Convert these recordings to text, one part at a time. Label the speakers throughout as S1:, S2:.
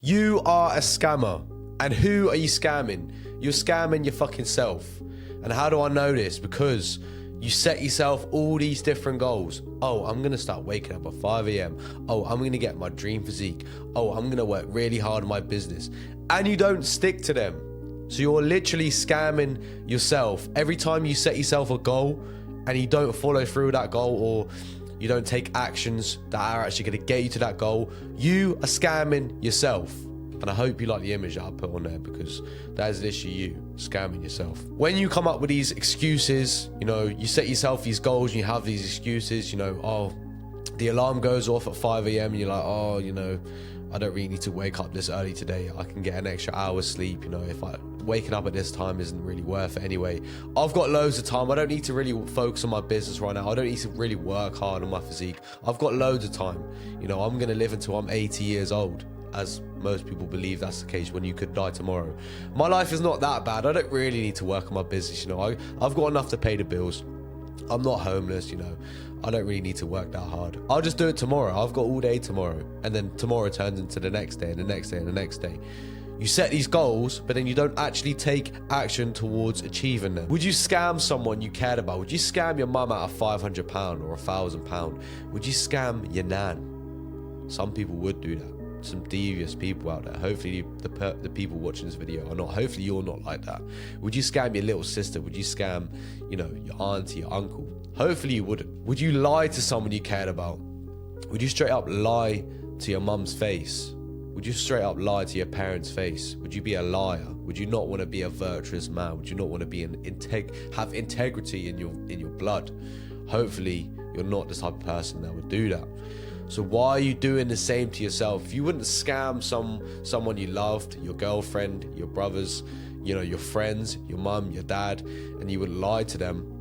S1: You are a scammer. And who are you scamming? You're scamming your fucking self. And how do I know this? Because you set yourself all these different goals. Oh, I'm going to start waking up at 5 a.m. Oh, I'm going to get my dream physique. Oh, I'm going to work really hard on my business. And you don't stick to them. So you're literally scamming yourself. Every time you set yourself a goal and you don't follow through with that goal, or you don't take actions that are actually going to get you to that goal, you are scamming yourself. And I hope you like the image that I put on there, because that is literally you scamming yourself. When you come up with these excuses, you know, you set yourself these goals and you have these excuses, you know, oh, the alarm goes off at 5 a.m. and you're like, oh, you know, I don't really need to wake up this early today. I can get an extra hour's sleep, you know, if waking up at this time isn't really worth it anyway. I've got loads of time. I don't need to really focus on my business right now. I don't need to really work hard on my physique. I've got loads of time. You know, I'm going to live until I'm 80 years old, as most people believe that's the case, when you could die tomorrow. My life is not that bad. I don't really need to work on my business, you know. I've got enough to pay the bills. I'm not homeless, you know. I don't really need to work that hard. I'll just do it tomorrow. I've got all day tomorrow. And then tomorrow turns into the next day and the next day and the next day. You set these goals, but then you don't actually take action towards achieving them. Would you scam someone you cared about? Would you scam your mum out of £500 or £1,000? Would you scam your nan? Some people would do that. Some devious people out there. Hopefully the people watching this video are not. Hopefully you're not like that. Would you scam your little sister? Would you scam, you know, your auntie, your uncle? Hopefully you wouldn't. Would you lie to someone you cared about? Would you straight up lie to your mum's face? Would you straight up lie to your parents' face? Would you be a liar? Would you not want to be a virtuous man? Would you not want to be have integrity in your blood? Hopefully you're not the type of person that would do that. So why are you doing the same to yourself? If you wouldn't scam someone you loved, your girlfriend, your brothers, you know, your friends, your mum, your dad, and you would lie to them,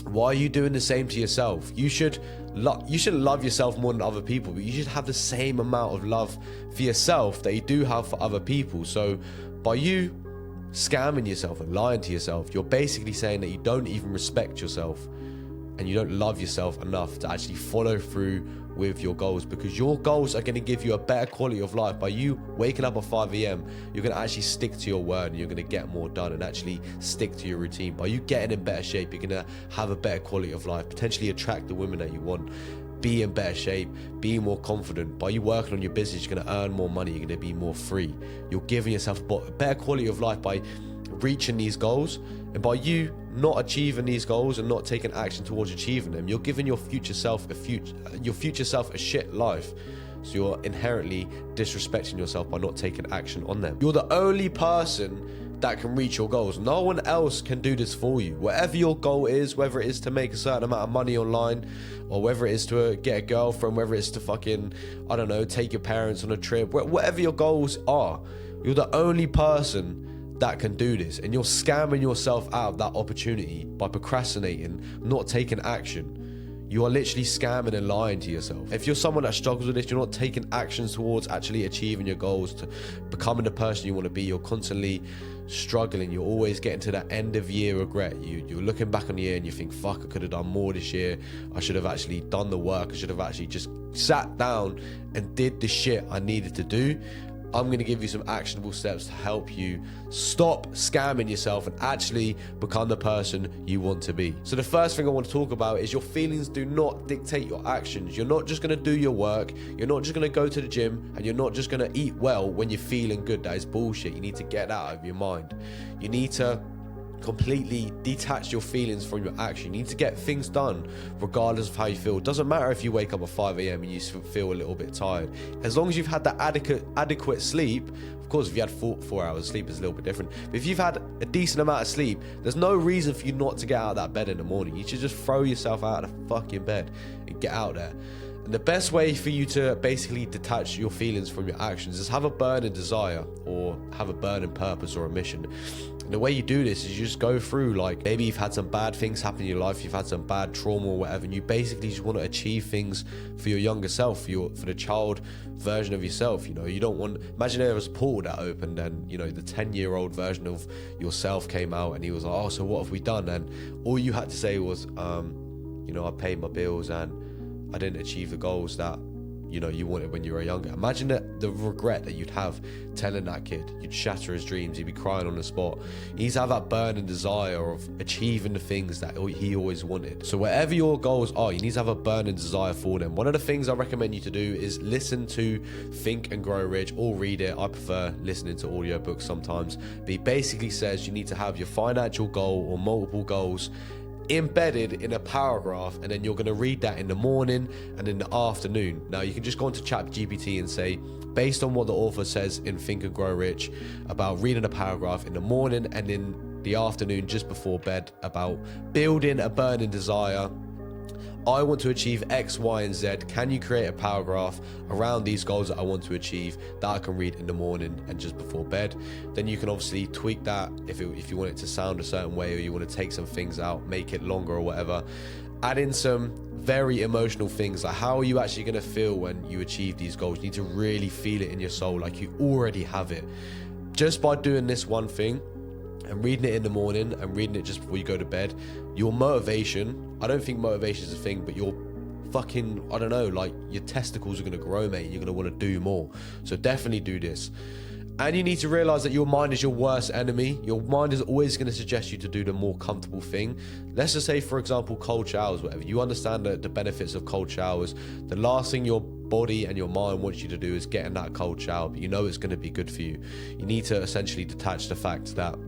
S1: why are you doing the same to yourself? You should love yourself more than other people, but you should have the same amount of love for yourself that you do have for other people. So by you scamming yourself and lying to yourself, you're basically saying that you don't even respect yourself and you don't love yourself enough to actually follow through with your goals, because your goals are going to give you a better quality of life. By you waking up at 5 a.m, you're going to actually stick to your word and you're going to get more done and actually stick to your routine. By you getting in better shape, you're going to have a better quality of life, potentially attract the women that you want, be in better shape, be more confident. By you working on your business, you're going to earn more money, you're going to be more free. You're giving yourself a better quality of life by reaching these goals. And by you not achieving these goals and not taking action towards achieving them, you're giving your future self a shit life. So you're inherently disrespecting yourself by not taking action on them. You're the only person that can reach your goals. No one else can do this for you. Whatever your goal is, whether it is to make a certain amount of money online, or whether it is to get a girlfriend, whether it's to fucking, I don't know, take your parents on a trip, whatever your goals are, you're the only person that can do this, and you're scamming yourself out of that opportunity by procrastinating, not taking action. You are literally scamming and lying to yourself. If you're someone that struggles with this, you're not taking actions towards actually achieving your goals, to becoming the person you want to be. You're constantly struggling. You're always getting to that end of year regret. You're looking back on the year and you think, fuck, I could have done more this year. I should have actually done the work. I should have actually just sat down and did the shit I needed to do. I'm going to give you some actionable steps to help you stop scamming yourself and actually become the person you want to be. So the first thing I want to talk about is your feelings do not dictate your actions. You're not just going to do your work. You're not just going to go to the gym, and you're not just going to eat well when you're feeling good. That is bullshit. You need to get that out of your mind. You need to completely detach your feelings from your action. You need to get things done regardless of how you feel. It doesn't matter if you wake up at 5 a.m. and you feel a little bit tired. As long as you've had that adequate sleep. Of course, if you had 4 hours sleep, it's a little bit different. But if you've had a decent amount of sleep, there's no reason for you not to get out of that bed in the morning. You should just throw yourself out of the fucking bed and get out there. And the best way for you to basically detach your feelings from your actions is have a burning desire, or have a burning purpose or a mission. And the way you do this is you just go through, like, maybe you've had some bad things happen in your life, you've had some bad trauma or whatever, and you basically just want to achieve things for your younger self, for the child version of yourself. You know, you don't want, imagine there was a portal that opened and, you know, the 10-year-old version of yourself came out and he was like, oh, so what have we done? And all you had to say was, you know, I paid my bills and I didn't achieve the goals that you wanted when you were younger. Imagine the regret that you'd have telling that kid. You'd shatter his dreams. He'd be crying on the spot. He needs to have that burning desire of achieving the things that he always wanted. So whatever your goals are, you need to have a burning desire for them. One of the things I recommend you to do is listen to Think and Grow Rich, or read it. I prefer listening to audiobooks sometimes. But he basically says you need to have your financial goal or multiple goals embedded in a paragraph, and then you're going to read that in the morning and in the afternoon. Now you can just go onto ChatGPT and say, based on what the author says in Think and Grow Rich about reading a paragraph in the morning and in the afternoon just before bed about building a burning desire, I want to achieve X, Y, and Z. Can you create a paragraph around these goals that I want to achieve that I can read in the morning and just before bed? Then you can obviously tweak that if you want it to sound a certain way, or you want to take some things out, make it longer or whatever. Add in some very emotional things, like how are you actually going to feel when you achieve these goals? You need to really feel it in your soul, like you already have it. Just by doing this one thing and reading it in the morning and reading it just before you go to bed, your motivation, I don't think motivation is a thing, but your fucking, I don't know, like your testicles are going to grow, mate. You're going to want to do more. So definitely do this. And you need to realize that your mind is your worst enemy. Your mind is always going to suggest you to do the more comfortable thing. Let's just say, for example, cold showers, whatever. You understand the benefits of cold showers. The last thing your body and your mind wants you to do is get in that cold shower, but you know it's going to be good for you. You need to essentially detach the fact that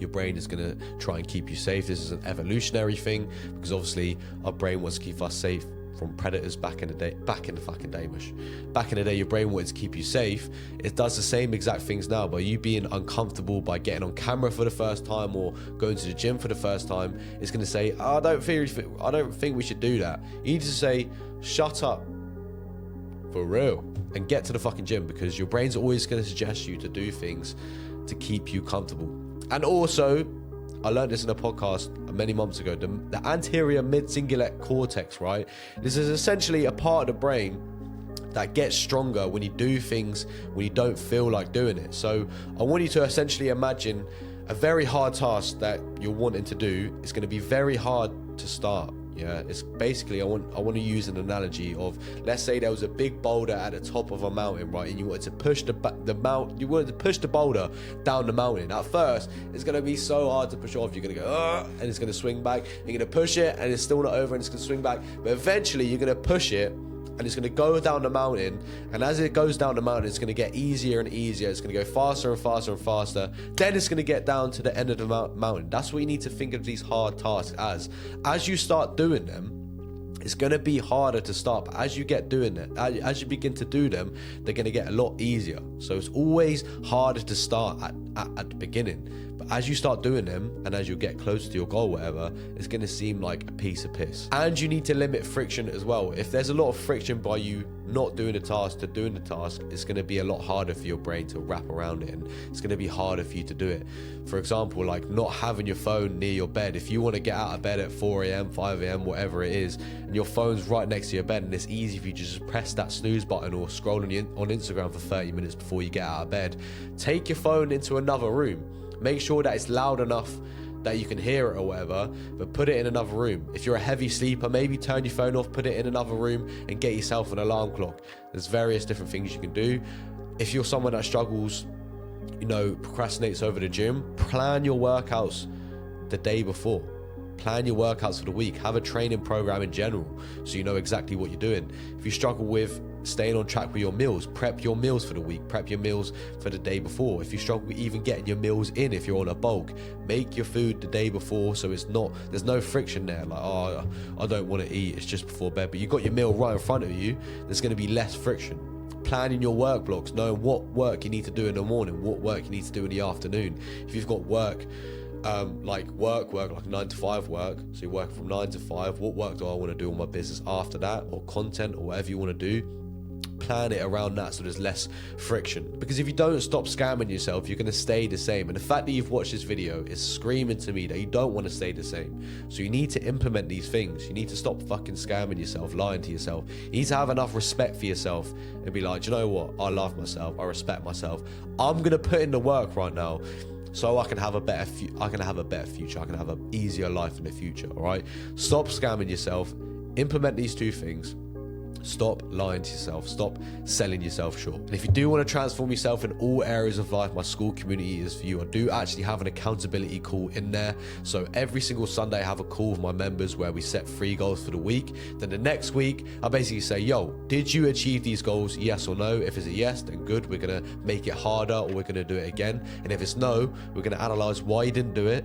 S1: your brain is going to try and keep you safe. This is an evolutionary thing, because obviously our brain wants to keep us safe from predators back in the day, back in the day, your brain wanted to keep you safe. It does the same exact things now. By you being uncomfortable, by getting on camera for the first time or going to the gym for the first time, it's going to say, I don't think we should do that. You need to say, shut up, for real, and get to the fucking gym, because your brain's always going to suggest you to do things to keep you comfortable. And also, I learned this in a podcast many months ago, the anterior mid-cingulate cortex, right? This is essentially a part of the brain that gets stronger when you do things when you don't feel like doing it. So I want you to essentially imagine a very hard task that you're wanting to do. It's going to be very hard to start. Yeah, it's basically, I want to use an analogy of, let's say there was a big boulder at the top of a mountain, right? And you wanted to push the boulder down the mountain. At first, it's going to be so hard to push off. You're going to go, and it's going to swing back. You're going to push it, and it's still not over, and it's going to swing back. But eventually, you're going to push it, and it's going to go down the mountain. And as it goes down the mountain, it's going to get easier and easier. It's going to go faster and faster and faster. Then it's going to get down to the end of the mountain. That's what you need to think of these hard tasks as. As you start doing them, it's going to be harder to start. But as you get doing it, as you begin to do them, they're going to get a lot easier. So it's always harder to start at the beginning. But as you start doing them, and as you get closer to your goal, whatever, it's going to seem like a piece of piss. And you need to limit friction as well. If there's a lot of friction by you not doing the task to doing the task, it's going to be a lot harder for your brain to wrap around it, and it's going to be harder for you to do it. For example, like not having your phone near your bed. If you want to get out of bed at 4 a.m, 5 a.m, whatever it is, and your phone's right next to your bed, and it's easy for you to just press that snooze button or scroll on Instagram for 30 minutes before you get out of bed, take your phone into another room. Make sure that it's loud enough that you can hear it or whatever, but put it in another room. If you're a heavy sleeper, maybe turn your phone off, put it in another room, and get yourself an alarm clock. There's various different things you can do. If you're someone that struggles, procrastinates over the gym, plan your workouts the day before. Plan your workouts for the week. Have a training program in general, so you know exactly what you're doing. If you struggle with staying on track with your meals, prep your meals for the week, prep your meals for the day before. If you struggle with even getting your meals in, if you're on a bulk, make your food the day before, so there's no friction there, like, oh, I don't want to eat, it's just before bed, but you got your meal right in front of you. There's going to be less friction. Planning your work blocks, knowing what work you need to do in the morning, what work you need to do in the afternoon. If you've got work, like 9 to 5 work, so you work from 9 to 5, what work do I want to do on my business after that, or content, or whatever you want to do? Plan it around that so there's less friction. Because if you don't stop scamming yourself, you're going to stay the same. And the fact that you've watched this video is screaming to me that you don't want to stay the same. So you need to implement these things. You need to stop fucking scamming yourself, lying to yourself. You need to have enough respect for yourself and be like, do you know what? I love myself. I respect myself. I'm going to put in the work right now, so I can have a better future. I can have an easier life in the future. All right. Stop scamming yourself. Implement these two things. Stop lying to yourself. Stop selling yourself short. And if you do want to transform yourself in all areas of life, my Skool community is for you. I do actually have an accountability call in there. So every single Sunday I have a call with my members where we set 3 goals for the week. Then the next week I basically say, yo, did you achieve these goals? Yes or no? If it's a yes, then good. We're going to make it harder, or we're going to do it again. And if it's no, we're going to analyze why you didn't do it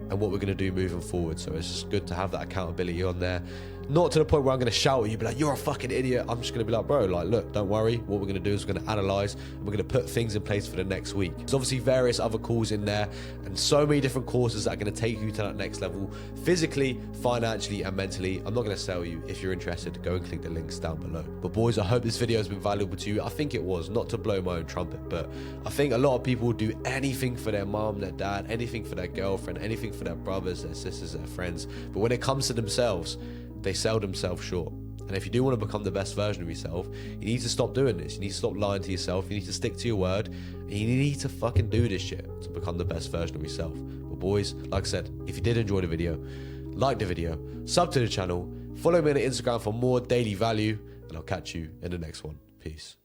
S1: and what we're going to do moving forward. So it's just good to have that accountability on there. Not to the point where I'm going to shout at you, be like, you're a fucking idiot. I'm just going to be like, bro, like, look, don't worry. What we're going to do is we're going to analyze and we're going to put things in place for the next week. There's obviously various other calls in there and so many different courses that are going to take you to that next level, physically, financially, and mentally. I'm not going to sell you. If you're interested, go and click the links down below. But boys, I hope this video has been valuable to you. I think it was, not to blow my own trumpet, but I think a lot of people do anything for their mom, their dad, anything for their girlfriend, anything for their brothers, their sisters, their friends. But when it comes to themselves, they sell themselves short. And if you do want to become the best version of yourself, you need to stop doing this. You need to stop lying to yourself. You need to stick to your word. And you need to fucking do this shit to become the best version of yourself. But boys, like I said, if you did enjoy the video, like the video, sub to the channel, follow me on Instagram for more daily value, and I'll catch you in the next one. Peace.